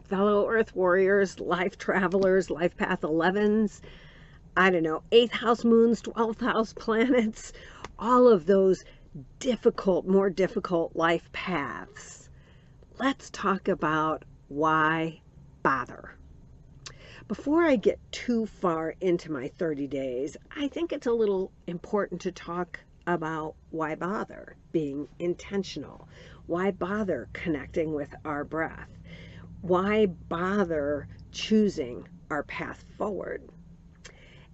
fellow Earth warriors, life travelers, life path 11s, I don't know, 8th house moons, 12th house planets, all of those difficult, more difficult life paths. Let's talk about why bother. Before I get too far into my 30 days, I think it's a little important to talk about why bother being intentional. Why bother connecting with our breath? Why bother choosing our path forward?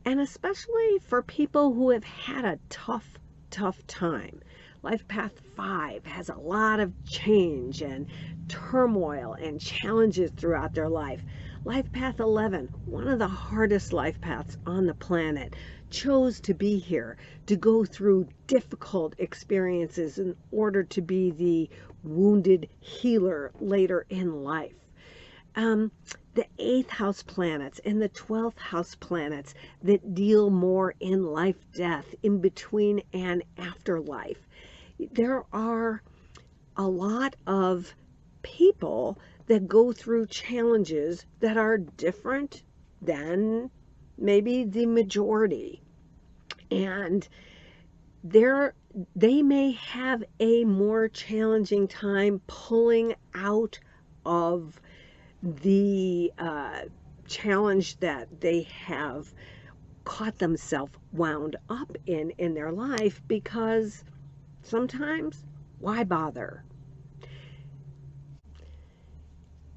And especially for people who have had a tough time. Life Path 5 has a lot of change and turmoil and challenges throughout their life. Life Path 11, one of the hardest life paths on the planet, chose to be here to go through difficult experiences in order to be the wounded healer later in life. The 8th house planets and the 12th house planets that deal more in life, death, in between and afterlife. There are a lot of people that go through challenges that are different than maybe the majority. And they may have a more challenging time pulling out of the challenge that they have caught themselves wound up in their life, because sometimes why bother?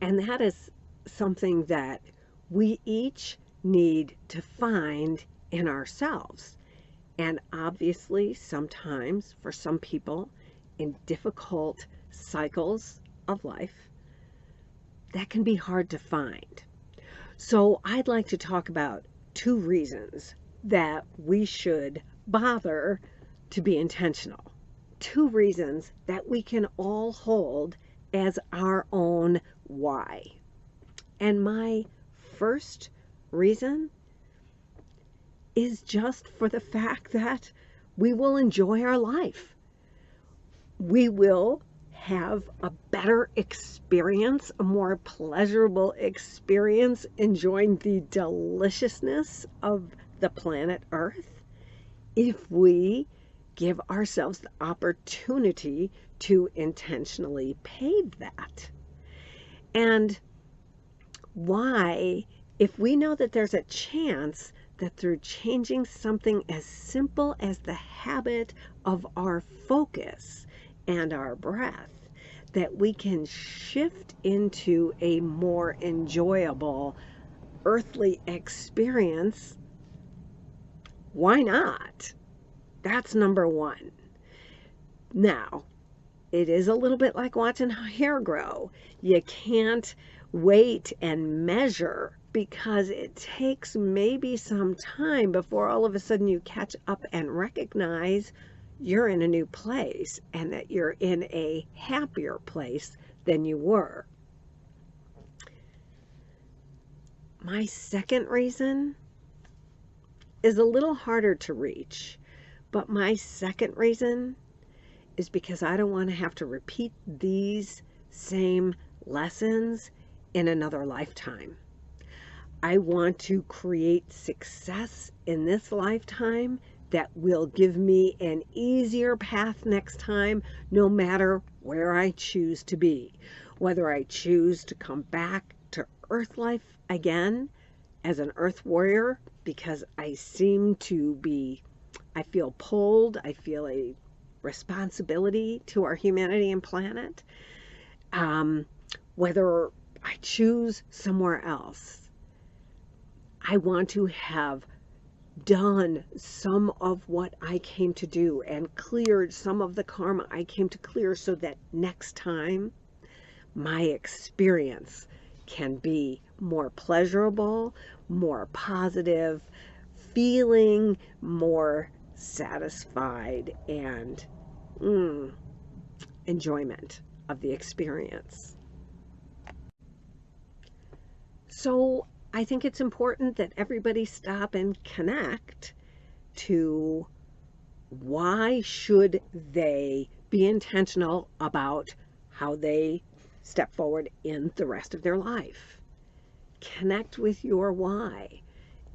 And that is something that we each need to find in ourselves. And obviously, sometimes for some people in difficult cycles of life, that can be hard to find. So I'd like to talk about 2 reasons that we should bother to be intentional. 2 reasons that we can all hold as our own why. And my first reason is just for the fact that we will enjoy our life. We will have a better experience, a more pleasurable experience, enjoying the deliciousness of the planet Earth, if we give ourselves the opportunity to intentionally pave that. And why, if we know that there's a chance that through changing something as simple as the habit of our focus and our breath, that we can shift into a more enjoyable earthly experience, why not? That's number 1. Now, it is a little bit like watching hair grow. You can't wait and measure, because it takes maybe some time before all of a sudden you catch up and recognize you're in a new place and that you're in a happier place than you were. My second reason is a little harder to reach, but my second reason is because I don't want to have to repeat these same lessons in another lifetime. I want to create success in this lifetime that will give me an easier path next time, no matter where I choose to be. Whether I choose to come back to Earth life again as an Earth warrior, because I feel pulled, I feel a responsibility to our humanity and planet. Whether I choose somewhere else, I want to have done some of what I came to do and cleared some of the karma I came to clear, so that next time my experience can be more pleasurable, more positive, feeling more satisfied and enjoyment of the experience. So I think it's important that everybody stop and connect to why should they be intentional about how they step forward in the rest of their life. Connect with your why.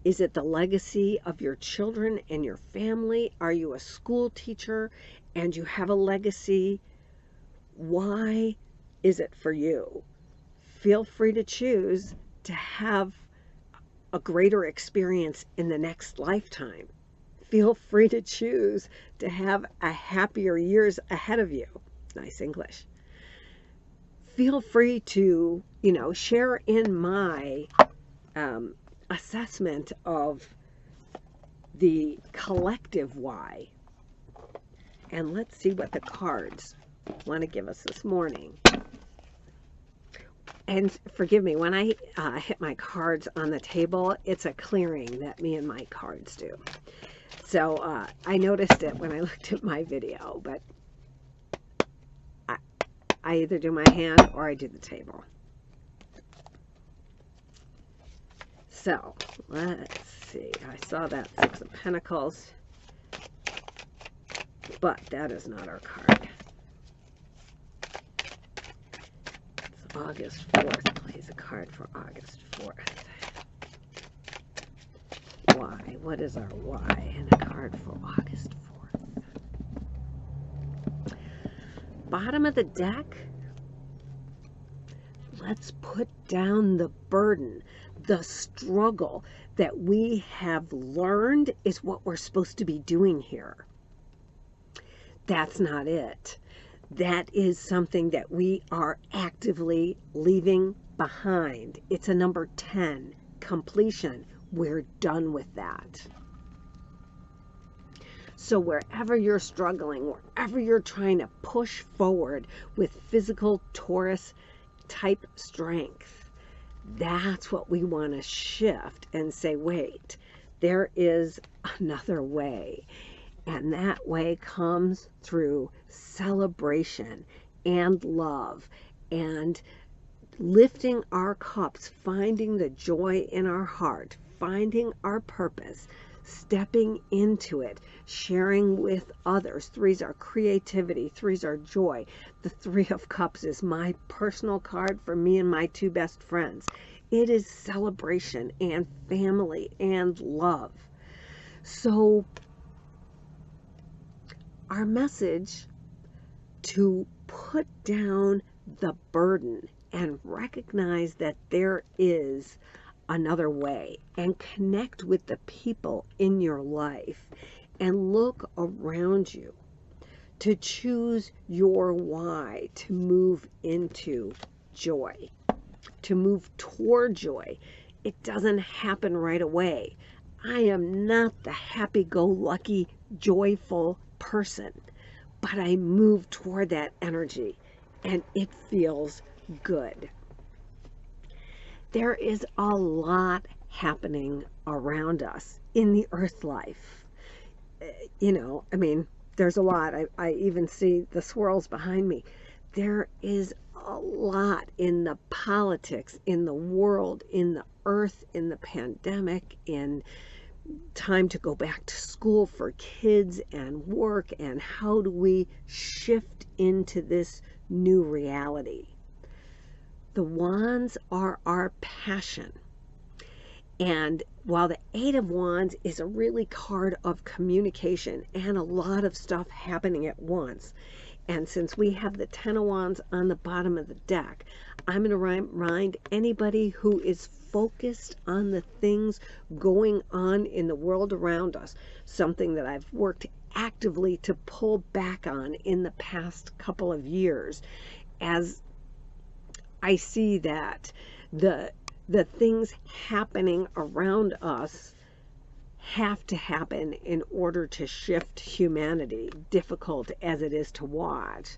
Is it the legacy of your children and your family? Are you a school teacher and you have a legacy? Why is it for you? Feel free to choose to have a greater experience in the next lifetime. Feel free to choose to have a happier years ahead of you. Nice English. Feel free to, share in my assessment of the collective why. And let's see what the cards want to give us this morning. And forgive me, when I hit my cards on the table, it's a clearing that me and my cards do. So I noticed it when I looked at my video, but I either do my hand or I do the table. So let's see. I saw that Six of Pentacles, but that is not our card. It's August 4th. Please, a card for August 4th. Why? What is our why? And a card for August 4th. Bottom of the deck. Let's put down the burden. The struggle that we have learned is what we're supposed to be doing here. That's not it. That is something that we are actively leaving behind. It's a number 10, completion. We're done with that. So wherever you're struggling, wherever you're trying to push forward with physical Taurus type strength, that's what we want to shift and say, wait, there is another way. And that way comes through celebration and love and lifting our cups, finding the joy in our heart, finding our purpose, stepping into it, sharing with others. Threes are creativity. Threes are joy. The Three of Cups is my personal card for me and my two best friends. It is celebration and family and love. So our message to put down the burden and recognize that there is another way and connect with the people in your life and look around you to choose your why, to move into joy, to move toward joy. It doesn't happen right away. I am not the happy-go-lucky, joyful person, but I move toward that energy and it feels good. There is a lot happening around us in the earth life. There's a lot. I even see the swirls behind me. There is a lot in the politics, in the world, in the earth, in the pandemic, in time to go back to school for kids and work, and how do we shift into this new reality. The wands are our passion. And while the Eight of Wands is a really card of communication and a lot of stuff happening at once, and since we have the Ten of Wands on the bottom of the deck, I'm going to remind anybody who is focused on the things going on in the world around us, something that I've worked actively to pull back on in the past couple of years, as I see that the things happening around us have to happen in order to shift humanity, difficult as it is to watch.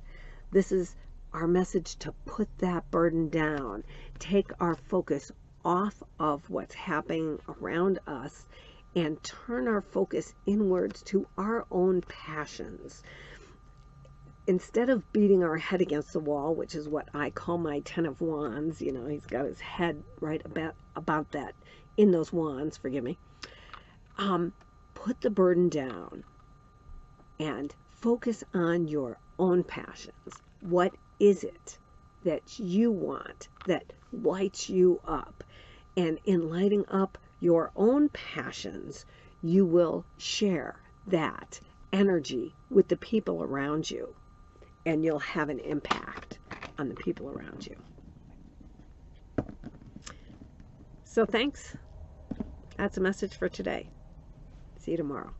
This is our message to put that burden down, take our focus off of what's happening around us, and turn our focus inwards to our own passions. Instead of beating our head against the wall, which is what I call my Ten of Wands, he's got his head right about that, in those wands, forgive me, put the burden down and focus on your own passions. What is it that you want, that lights you up. And in lighting up your own passions, you will share that energy with the people around you, and you'll have an impact on the people around you. So thanks. That's a message for today. See you tomorrow.